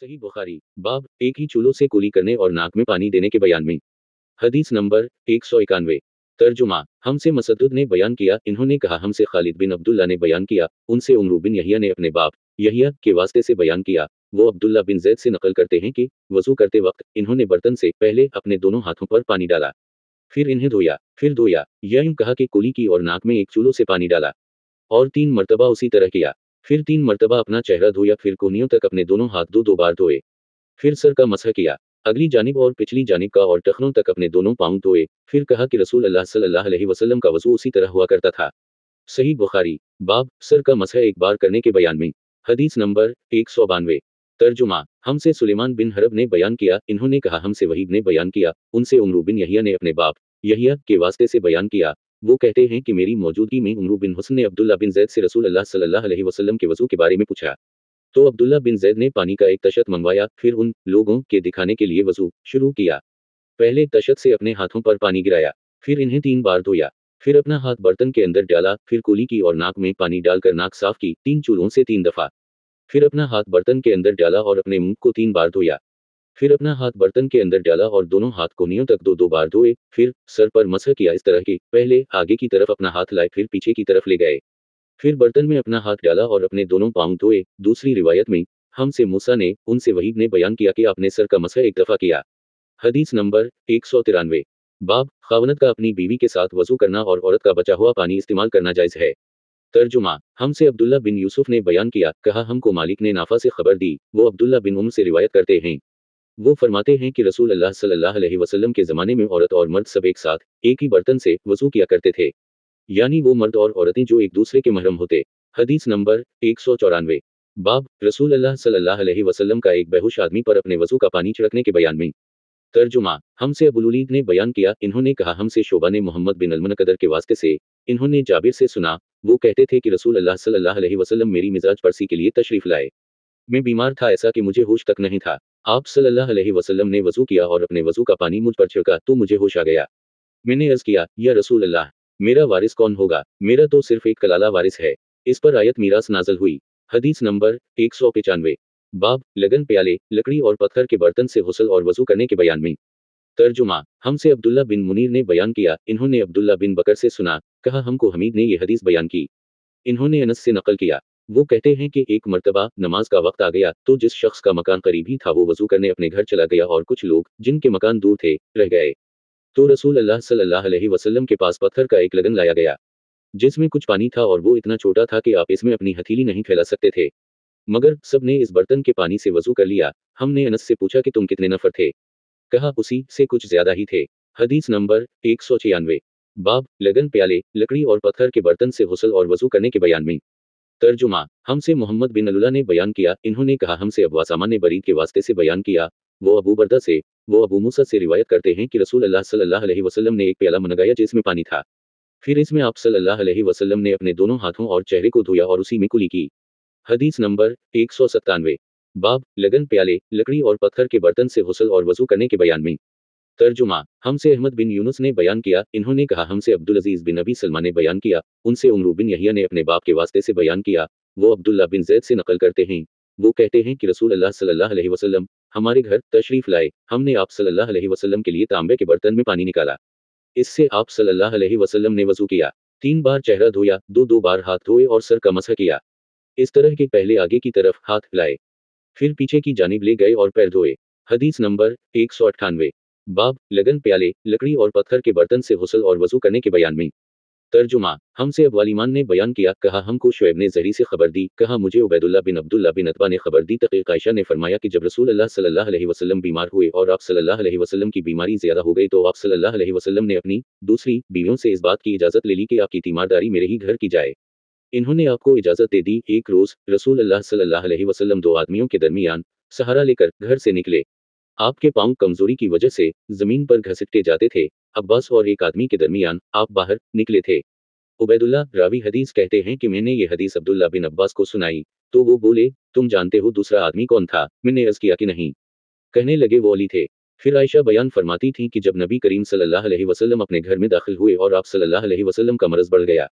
सही बुखारी बाब एक ही चूल्हों से कुली करने और नाक में पानी देने के बयान में। हदीस नंबर 191। तर्जुमा हमसे मसद्दुद ने बयान किया, इन्होंने कहा हमसे खालिद बिन अब्दुल्ला ने बयान किया, उनसे उमरू बिन यहिया ने अपने बाप यहिया के वास्ते से बयान किया। वो अब्दुल्ला बिन जैद से नकल करते हैं कि वजू करते वक्त इन्होंने बर्तन से पहले अपने दोनों हाथों पर पानी डाला, फिर इन्हें धोया, फिर धोया, या यूं कहा कि कुली की और नाक में एक चूल्हों से पानी डाला और 3 मरतबा उसी तरह किया। फिर 3 मरतबा अपना चेहरा धोया, फिर कोहनियों तक अपने दोनों हाथ दो दो बार धोए, फिर सर का मसह किया, अगली जानिब और पिछली जानिब का, और टखनों तक अपने दोनों पाँव धोए। फिर कहा कि रसूल अल्लाह सल्लल्लाहु अलैहि वसल्लम का वज़ू उसी तरह हुआ करता था। सही बुखारी बाब सर का मसह एक बार करने के बयान में। हदीस नंबर 192। तर्जुमा हमसे सुलेमान बिन हरब ने बयान किया, इन्होंने कहा हमसे वहीब ने बयान किया, उनसे उमरू बिन यहिया ने अपने बाप यहिया के वास्ते से बयान किया। वो कहते हैं कि मेरी मौजूदगी में उमरू बिन हुस्न ने अब्दुल्ला बिन जैद से रसूल अल्लाह सल्लल्लाहु अलैहि वसल्लम के वज़ू के बारे में पूछा। तो अब्दुल्ला बिन जैद ने पानी का एक तशत मंगवाया, फिर उन लोगों के दिखाने के लिए वज़ू शुरू किया। पहले तशत से अपने हाथों पर पानी गिराया, फिर इन्हें 3 बार धोया, फिर अपना हाथ बर्तन के अंदर डाला, फिर कुली की और नाक में पानी डालकर नाक साफ की 3 चूल्हों से 3 दफ़ा, फिर अपना हाथ बर्तन के अंदर डाला और अपने मुंह को 3 बार धोया, फिर अपना हाथ बर्तन के अंदर डाला और दोनों हाथ कोहनियों तक दो दो बार धोए, फिर सर पर मसह किया इस तरह कि पहले आगे की तरफ अपना हाथ लाए, फिर पीछे की तरफ ले गए, फिर बर्तन में अपना हाथ डाला और अपने दोनों पाँव धोए। दूसरी रिवायत में हमसे मूसा ने उनसे वहीब ने बयान किया कि आपने सर का मसह एक दफ़ा किया। हदीस नंबर 193। बाब खावनत का अपनी बीवी के साथ वजू करना और औरत का बचा हुआ पानी इस्तेमाल करना जायज़ है। तर्जुमा हमसे अब्दुल्ला बिन यूसुफ ने बयान किया, कहा हमको मालिक ने नाफा से खबर दी, वो अब्दुल्ला बिन उम से रिवायत करते हैं। वो फरमाते हैं कि रसूल अल्लाह सल्लल्लाहु अलैहि वसल्लम के ज़माने में औरत और मर्द सब एक साथ एक ही बर्तन से वजू किया करते थे, यानी वो मर्द और औरतें जो एक दूसरे के महरम होते। हदीस नंबर 194। बाब रसूल अल्लाह सल्लल्लाहु अलैहि वसल्लम का एक बेहोश आदमी पर अपने वजू का पानी छिड़कने के बयान में। तर्जुमा हमसे अबुलुलीद ने बयान किया, इन्होंने कहा हमसे शोबा ने मोहम्मद बिन अलमनकदर के वास्ते से, इन्होंने जाबिर से सुना, वो कहते थे कि रसूल अल्लाह सल्लल्लाहु अलैहि वसल्लम मेरी मिजाज परसी के लिए तशरीफ लाए। मैं बीमार था, ऐसा कि मुझे होश तक नहीं था। आप सल्लल्लाहु अलैहि वसल्लम ने वजू किया और अपने वजू का पानी मुझ पर छिड़का तो मुझे होश आ गया। मैंने अर्ज किया, या रसूल अल्लाह, मेरा वारिस कौन होगा? मेरा तो सिर्फ एक कलाला वारिस है। इस पर आयत मीरास नाज़िल हुई। हदीस नंबर 195। बाब लगन प्याले, लकड़ी और पत्थर के बर्तन से गुस्ल और वजू करने के बयान में। तर्जुमा हमसे अब्दुल्ला बिन मुनीर ने बयान किया, इन्होंने अब्दुल्ला बिन बकर से सुना, कहा हमको हमीद ने ये हदीस बयान की। इन्होंने अनस से नकल किया। वो कहते हैं कि एक मर्तबा नमाज का वक्त आ गया तो जिस शख्स का मकान करीब ही था वो वजू करने अपने घर चला गया और कुछ लोग जिनके मकान दूर थे रह गए। तो रसूल अल्लाह सल्लल्लाहु अलैहि वसल्लम के पास पत्थर का एक लगन लाया गया जिसमें कुछ पानी था और वो इतना छोटा था कि आप इसमें अपनी हथेली नहीं फैला सकते थे, मगर सब ने इस बर्तन के पानी से वजू कर लिया। हमने अनस से पूछा कि तुम कितने नफर थे? कहा उसी से कुछ ज्यादा ही थे। हदीस नंबर 196। बाब लगन प्याले, लकड़ी और पत्थर के बर्तन से गुस्ल और वजू करने के बयान में। तर्जुमा हमसे मोहम्मद बिन अल्लाह ने बयान किया, इन्होंने कहा हमसे अबू असामा ने बरीद के वास्ते से बयान किया, वो अबू बरदा से, वो अबू मूसा से रिवायत करते हैं कि रसूल अल्लाह सल्लल्लाहु अलैहि वसल्लम ने एक प्याला मंगाया जिसमें पानी था, फिर इसमें आप सल्लल्लाहु अलैहि वसल्लम ने अपने दोनों हाथों और चेहरे को धोया और उसी में कुली की। हदीस नंबर 197। बाब लगन प्याले, लकड़ी और पत्थर के बर्तन से गुस्ल और वजू करने के बयान में। तर्जुमा हमसे अहमद बिन यूनुस ने बयान किया, इन्होंने कहा हमसे अब्दुल अजीज बिन अबी सलमा ने बयान किया, उनसे उमरू बिन यहिया ने अपने बाप के वास्ते से बयान किया। वो अब्दुल्ला बिन जैद से नकल करते हैं। वो कहते हैं कि रसूल अल्लाह सल्लल्लाहु अलैहि वसल्लम हमारे घर तशरीफ लाए, हमने आप सल्लल्लाहु अलैहि वसल्लम के लिए तांबे के बर्तन में पानी निकाला, इससे आप सल्लल्लाहु अलैहि वसल्लम ने वजू किया, 3 बार चेहरा धोया, दो दो बार हाथ धोए और सर का मसह किया, इस तरह कि पहले आगे की तरफ हाथ लाए, फिर पीछे की जानिब ले गए और पैर धोए। हदीस नंबर 198। बाब लगन प्याले, लकड़ी और पत्थर के बर्तन से गुस्ल और वजू करने के बयान में। तर्जुमा हमसे अब्वालिमान ने बयान किया, कहा हमको शुएब ने ज़हरी से खबर दी, कहा मुझे उबैदुल्लाह बिन अब्दुल्लाह बिन अतबा ने खबर दी। तकीक आयशा ने फरमाया कि जब रसूल अल्लाह सल्लल्लाहु अलैहि वसल्लम बीमार हुए और आप सल्लल्लाहु अलैहि वसल्लम की बीमारी ज़्यादा हो गई तो आप सल्लल्लाहु अलैहि वसल्लम ने अपनी दूसरी बीवियों से इस बात की इजाज़त ले ली कि आपकी तीमारदारी मेरे ही घर की जाए। इन्होंने आपको इजाज़त दे दी। एक रोज़ रसूल अल्लाह सल्लल्लाहु अलैहि वसल्लम 2 आदमियों के दरमियान सहारा लेकर घर से निकले। आपके पाँव कमजोरी की वजह से जमीन पर घसीटते जाते थे। अब्बास और एक आदमी के दरमियान आप बाहर निकले थे। उबैदुल्लाह रावी हदीस कहते हैं कि मैंने ये हदीस अब्दुल्ला बिन अब्बास को सुनाई, तो वो बोले, तुम जानते हो दूसरा आदमी कौन था? मैंने अर्ज किया कि नहीं। कहने लगे वो अली थे। फिर आयशा बयान फरमाती थी कि जब नबी करीम सल्लल्लाहु अलैहि वसल्लम अपने घर में दाखिल हुए और आप सल्लल्लाहु अलैहि वसल्लम का मरज बढ़ गया,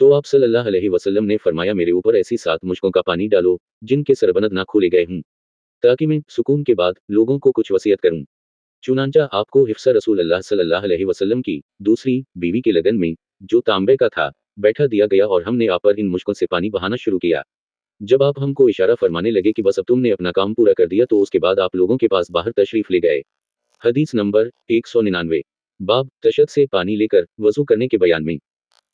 तो आप सल्लल्लाहु अलैहि वसल्लम ने फरमाया मेरे ऊपर ऐसी 7 मुश्कों का पानी डालो जिनके सरबनद ना खोले गए हों। ताकि मैं सुकून के बाद लोगों को कुछ वसीयत करूं। चुनांचा आपको हिफ्सा रसूल अल्लाह सल्लल्लाहु अलैहि वसल्लम की दूसरी बीवी के लगन में, जो तांबे का था, बैठा दिया गया और हमने आप पर इन मुश्कों से पानी बहाना शुरू किया। जब आप हमको इशारा फरमाने लगे कि बस अब तुमने अपना काम पूरा कर दिया, तो उसके बाद आप लोगों के पास बाहर तशरीफ ले गए। हदीस नंबर 199। बाब तशद से पानी लेकर वजू करने के बयान में।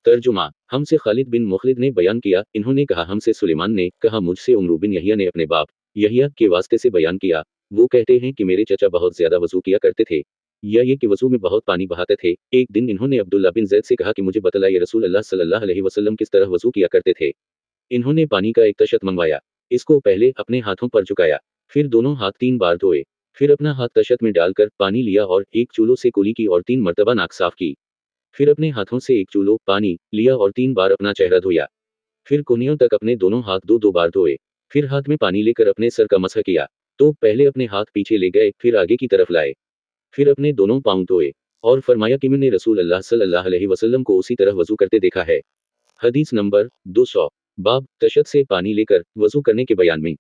तर्जुमा हमसे खालिद बिन मुखलिद ने बयान किया, इन्होंने कहा हमसे सुलेमान ने कहा मुझसे उमरू बिन यहिया ने अपने बाप यहिया के वास्ते से बयान किया। वो कहते हैं कि मेरे चचा बहुत ज्यादा वजू किया करते थे, या ये कि वजू में बहुत पानी बहाते थे। एक दिन इन्होंने अब्दुल्ला बिन जैद से कहा कि मुझे बतलाइए रसूल अल्लाह सल्लल्लाहु अलैहि वसल्लम किस तरह वजू किया करते थे। इन्होंने पानी का एक तशत मंगवाया, इसको पहले अपने हाथों पर झुकाया, फिर दोनों हाथ 3 बार धोए, फिर अपना हाथ तशत में डालकर पानी लिया और एक चूल्हो से कुली की और 3 मरतबा नाक साफ की। फिर अपने हाथों से एक चूल्हो पानी लिया और 3 बार अपना चेहरा धोया। फिर कोहनियों तक अपने दोनों हाथ 2-2 बार धोए। फिर हाथ में पानी लेकर अपने सर का मसह किया। तो पहले अपने हाथ पीछे ले गए, फिर आगे की तरफ लाए। फिर अपने दोनों पाँव धोए और फरमाया कि मैंने रसूल अल्लाह सल्लल्लाहु अलैहि वसल्लम को उसी तरह वजू करते देखा है। हदीस नंबर 200। बाब तशद से पानी लेकर वजू करने के बयान में।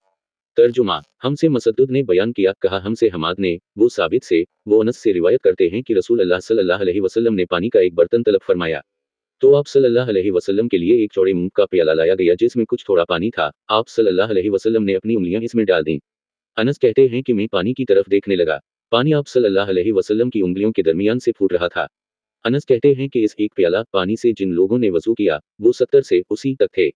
तर्जुमा हमसे मसद्दुद ने बयान किया, कहा हमसे हमाद ने, वो साबित से, वो अनस से रिवायत करते हैं कि रसूल अल्लाह सल्लल्लाहु अलैहि वसल्लम ने पानी का एक बर्तन तलब फरमाया। तो आप सल्लल्लाहु अलैहि वसल्लम के लिए एक चौड़े मुंह का प्याला लाया गया जिसमें कुछ थोड़ा पानी था। आप सल्लल्लाहु अलैहि वसल्लम ने अपनी उंगलियां इसमें डाल दी। अनस कहते हैं कि मैं पानी की तरफ देखने लगा। पानी आप सल्लल्लाहु अलैहि वसल्लम की उंगलियों के दरमियान से फूट रहा था। अनस कहते हैं कि इस एक प्याला पानी से जिन लोगों ने वजू किया, वो 70 से उसी तक थे।